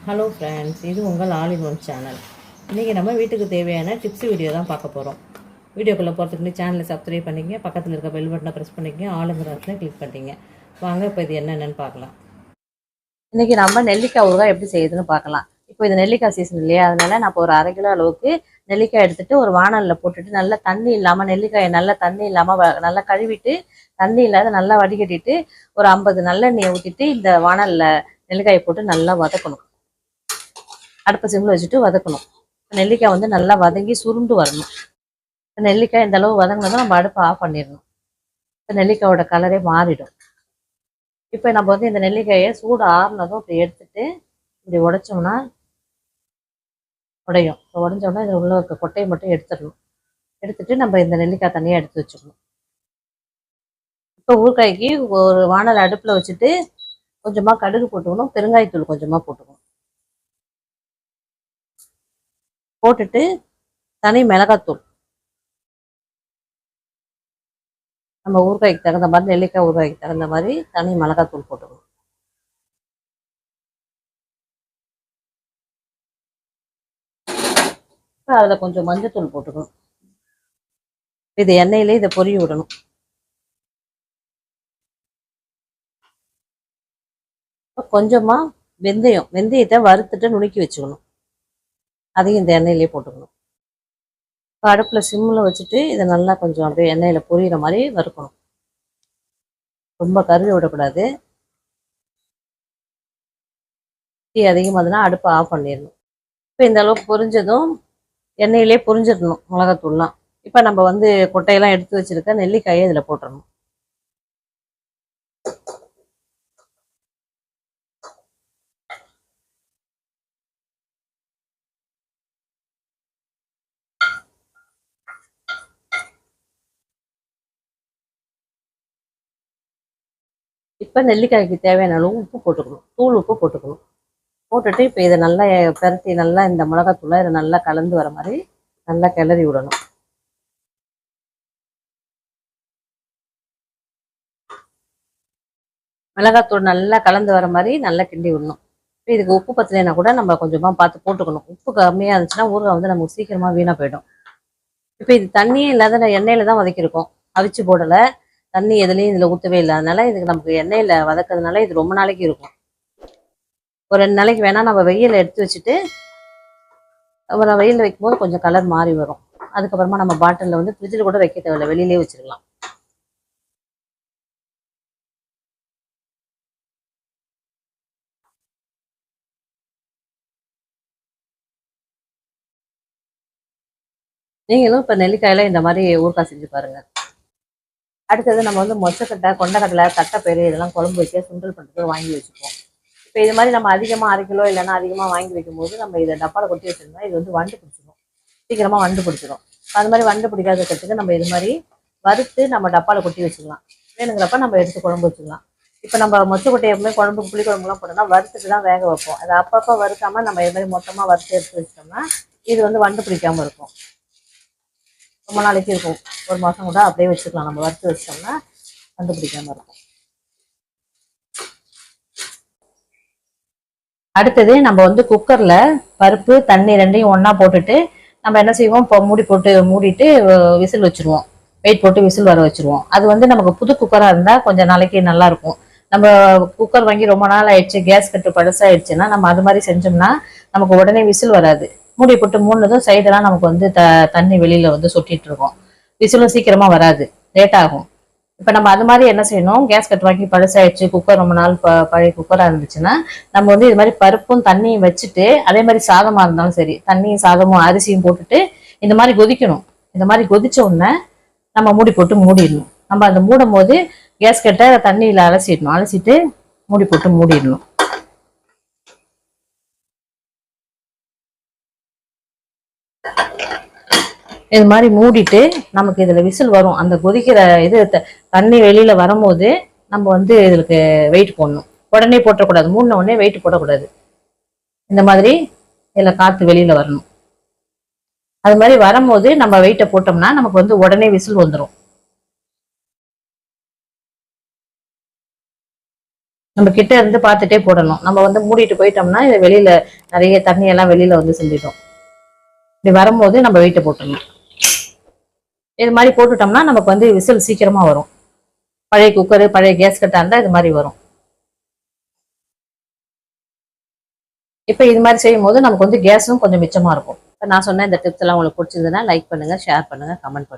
Hello friends, இது உங்கள் all in one channel. இன்றைக்கி நம்ம வீட்டுக்கு தேவையான டிப்ஸ் வீடியோ தான் பார்க்க போகிறோம். வீடியோக்குள்ளே போகிறதுக்கு முன்னாடி சேனலை சப்ஸ்கிரைப் பண்ணிக்கங்க, பக்கத்தில் இருக்க பெல் பட்டனை ப்ரெஸ் பண்ணிக்கங்க, ஆளுங்கிற இடத்துல கிளிக் பண்ணிங்க. வாங்க இப்போ இது என்னென்னு பார்க்கலாம். இன்றைக்கி நம்ம நெல்லிக்காய் ஊறுகாய் எப்படி செய்யுதுன்னு பார்க்கலாம். இப்போ இது நெல்லிக்காய் சீசன் இல்லையா, அதனால நான் இப்போ ஒரு 1/2 கிலோ அளவுக்கு நெல்லிக்காய் எடுத்துகிட்டு ஒரு வானலில் போட்டுட்டு நல்லா தண்ணி இல்லாமல் நெல்லிக்காயை நல்லா தண்ணி இல்லாமல் நல்லா கழுவிட்டு தண்ணி இல்லாத நல்லா வடிகட்டிட்டு ஒரு 50 நல்லெண்ணெயை ஊற்றிட்டு இந்த வானலில் நெல்லிக்காயை போட்டு நல்லா வதக்கணும். அடுப்பை சிம்மில் வச்சுட்டு வதக்கணும். நெல்லிக்காய் வந்து நல்லா வதங்கி சுருண்டு வரணும். நெல்லிக்காய் இந்த அளவு வதங்கினதும் நம்ம அடுப்பை ஆஃப் பண்ணிடணும். இப்போ நெல்லிக்காயோட கலரே மாறிடும். இப்போ நம்ம வந்து இந்த நெல்லிக்காயை சூடு ஆறுனதும் இப்படி எடுத்துட்டு இப்படி உடைச்சோம்னா உடையும். இப்போ உடஞ்சோம்னா இதில் உள்ள இருக்க கொட்டையை மட்டும் எடுத்துடணும். எடுத்துட்டு நம்ம இந்த நெல்லிக்காய் தனியாக எடுத்து வச்சுக்கணும். இப்போ ஊறுகாய்க்கு ஒரு வானல் அடுப்பில் வச்சுட்டு கொஞ்சமாக கடுகு போட்டுக்கணும், பெருங்காயத்தூள் கொஞ்சமாக போட்டுக்கணும். போட்டுட்டு தனி மிளகாத்தூள், நம்ம ஊறுகாய்க்கு தகுந்த மாதிரி நெல்லிக்காய் ஊறுகாய்க்கு தகுந்த மாதிரி தனி மிளகாத்தூள் போட்டுக்கணும். அதில் கொஞ்சம் மஞ்சத்தூள் போட்டுக்கணும். இது எண்ணெயிலே இதை பொரிய விடணும். கொஞ்சமாக வெந்தயத்தை வறுத்துட்டு நுணுக்கி வச்சுக்கணும். அதையும் இந்த எண்ணெயிலே போட்டுக்கணும். அடுப்பில் சிம்மில் வச்சுட்டு இதை நல்லா கொஞ்சம் அப்படியே எண்ணெயில் பொரியிற மாதிரி வறுக்கணும். ரொம்ப கருவி விடக்கூடாது. தீ அதிகமாகதுன்னா அடுப்பை ஆஃப் பண்ணிடணும். இப்போ இந்த அளவுக்கு பொரிஞ்சதும் எண்ணெயிலே பொரிஞ்சிடணும் மிளகாத்தூள்லாம். இப்போ நம்ம வந்து கொட்டையெல்லாம் எடுத்து வச்சுருக்க நெல்லிக்காயை இதில் போட்டுடணும். இப்போ நெல்லிக்காய்க்கு தேவையான அளவு உப்பு போட்டுக்கணும். தூள் உப்பு போட்டுக்கணும். போட்டுட்டு இப்போ இதை நல்லா பரட்டி நல்லா இந்த மிளகாத்தூளை இதை நல்லா கலந்து வர மாதிரி நல்லா கிளறி விடணும். மிளகாத்தூள் நல்லா கலந்து வர மாதிரி நல்லா கிண்டி விடணும். இப்போ இதுக்கு உப்பு பத்தலைன்னா கூட நம்ம கொஞ்சமாக பார்த்து போட்டுக்கணும். உப்பு கம்மியாக இருந்துச்சுன்னா ஊறுகாய் வந்து நமக்கு சீக்கிரமாக வீணாக போயிடும். இப்போ இது தண்ணியே இல்லாத எண்ணெயில் தான் வதக்கியிருக்கோம், அவிச்சு போடலை. தண்ணி எதுலேயும் இதில் ஊற்றவே இல்லை. அதனால இதுக்கு நமக்கு எண்ணெயில் வதக்கிறதுனால இது ரொம்ப நாளைக்கு இருக்கும். ஒரு 2 நாளைக்கு வேணால் நம்ம வெயிலில் எடுத்து வச்சுட்டு அப்புறம் வெயிலில் வைக்கும்போது கொஞ்சம் கலர் மாறி வரும். அதுக்கப்புறமா நம்ம பாட்டிலில் வந்து ஃப்ரிட்ஜில் கூட வைக்க தேவையில்லை, வெளியிலே வச்சிடலாம். நீங்களும் இப்போ நெல்லிக்காயில இந்த மாதிரி ஊறுகாய் செஞ்சு பாருங்கள். அடுத்தது நம்ம வந்து மொச்சக்கட்டை, கொண்டக்கடலை, தட்டைப்பயிறு இதெல்லாம் குழம்பு வைக்க சுண்டல் பண்ணுறதுக்கு வாங்கி வச்சுப்போம். இப்போ இது மாதிரி நம்ம அதிகமாக 1/2 கிலோ இல்லைன்னா அதிகமாக வாங்கி வைக்கும்போது நம்ம இதை டப்பாவில் கொட்டி வச்சுருந்தோம், இது வந்து வண்டு பிடிச்சிடும், சீக்கிரமாக வண்டு பிடிச்சிடும். அது மாதிரி வண்டு பிடிக்காததுக்கு நம்ம இது மாதிரி வறுத்து நம்ம டப்பாவில் கொட்டி வச்சுக்கலாம். வேணுங்கிறப்ப நம்ம எடுத்து குழம்பு வச்சுக்கலாம். இப்போ நம்ம மொச்சக்கொட்டை எப்பவுமே குழம்புக்கு புளிக்குழம்புலாம் போட்டோம்னா வறுத்துட்டு தான் வேக வைப்போம். அதை அப்பப்போ வறுக்காமல் நம்ம இது மாதிரி மொத்தமாக வறுத்து எடுத்து வச்சிட்டோம்னா இது வந்து வண்டு பிடிக்காமல் இருக்கும். ரொம்ப நாளைக்கு இருக்கும். 1 மாதம் கூட அப்படியே வச்சுக்கலாம். நம்ம வறுத்து வச்சிட்டோம்னா கண்டுபிடிக்காம இருக்கும். அடுத்தது நம்ம வந்து குக்கர்ல பருப்பு தண்ணி ரெண்டையும் ஒண்ணா போட்டுட்டு நம்ம என்ன செய்வோம், இப்போ மூடிட்டு விசில் வச்சிருவோம். வெயிட் போட்டு விசில் வர வச்சிருவோம். அது வந்து நமக்கு புது குக்கரா இருந்தா கொஞ்சம் நாளைக்கு நல்லா இருக்கும். நம்ம குக்கர் வாங்கி ரொம்ப நாள் ஆயிடுச்சு, கேஸ் கட்டு பழசாயிடுச்சுன்னா நம்ம அது மாதிரி செஞ்சோம்னா நமக்கு உடனே விசில் வராது. மூடி போட்டு மூணுனதும் சைடெல்லாம் நமக்கு வந்து தண்ணி வெளியில வந்து சொட்டிட்டு இருக்கும். விசிலும் சீக்கிரமா வராது, லேட் ஆகும். இப்போ நம்ம அது மாதிரி என்ன செய்யணும், கேஸ் கட் வாங்கி பழசாயிடுச்சு, குக்கர் ரொம்ப நாள் பழைய குக்கராக இருந்துச்சுன்னா நம்ம வந்து இது மாதிரி பருப்பும் தண்ணியும் வச்சுட்டு, அதே மாதிரி சாதமாக இருந்தாலும் சரி தண்ணியும் சாதமும் அரிசியும் போட்டுட்டு இந்த மாதிரி கொதிக்கணும். இந்த மாதிரி கொதிச்ச உடனே நம்ம மூடி போட்டு மூடிடணும். நம்ம அந்த மூடும் போது கேஸ் கட்டை தண்ணியில் அலசிட்டு மூடி போட்டு மூடிடணும். இது மாதிரி மூடிட்டு நமக்கு இதில் விசில் வரும். அந்த கொதிக்கிற இது தண்ணி வெளியில வரும்போது நம்ம வந்து இதுக்கு வெயிட் போடணும். உடனே போட்டக்கூடாது, மூடின உடனே வெயிட் போடக்கூடாது. இந்த மாதிரி இதில் காற்று வெளியில வரணும். அது மாதிரி வரும்போது நம்ம வெயிட்டை போட்டோம்னா நமக்கு வந்து உடனே விசில் வந்துடும். நம்ம கிட்ட இருந்து பார்த்துட்டே போடணும். நம்ம வந்து மூடிட்டு போயிட்டோம்னா இது வெளியில நிறைய தண்ணி எல்லாம் வெளியில வந்து சிந்திடும். இப்படி வரும்போது நம்ம வெயிட்டை போட்டுடணும். இது மாதிரி போட்டுட்டோம்னா நமக்கு வந்து விசில் சீக்கிரமா வரும். பழைய குக்கரு பழைய கேஸ் கட்டா இருந்தால் இது மாதிரி வரும். இப்போ இது மாதிரி செய்யும் போது நமக்கு வந்து கேஸும் கொஞ்சம் மிச்சமா இருக்கும். இப்போ நான் சொன்ன இந்த டிப்ஸ் எல்லாம் உங்களுக்கு பிடிச்சிருந்ததுன்னா லைக் பண்ணுங்க, ஷேர் பண்ணுங்க, கமெண்ட் பண்ணுங்க.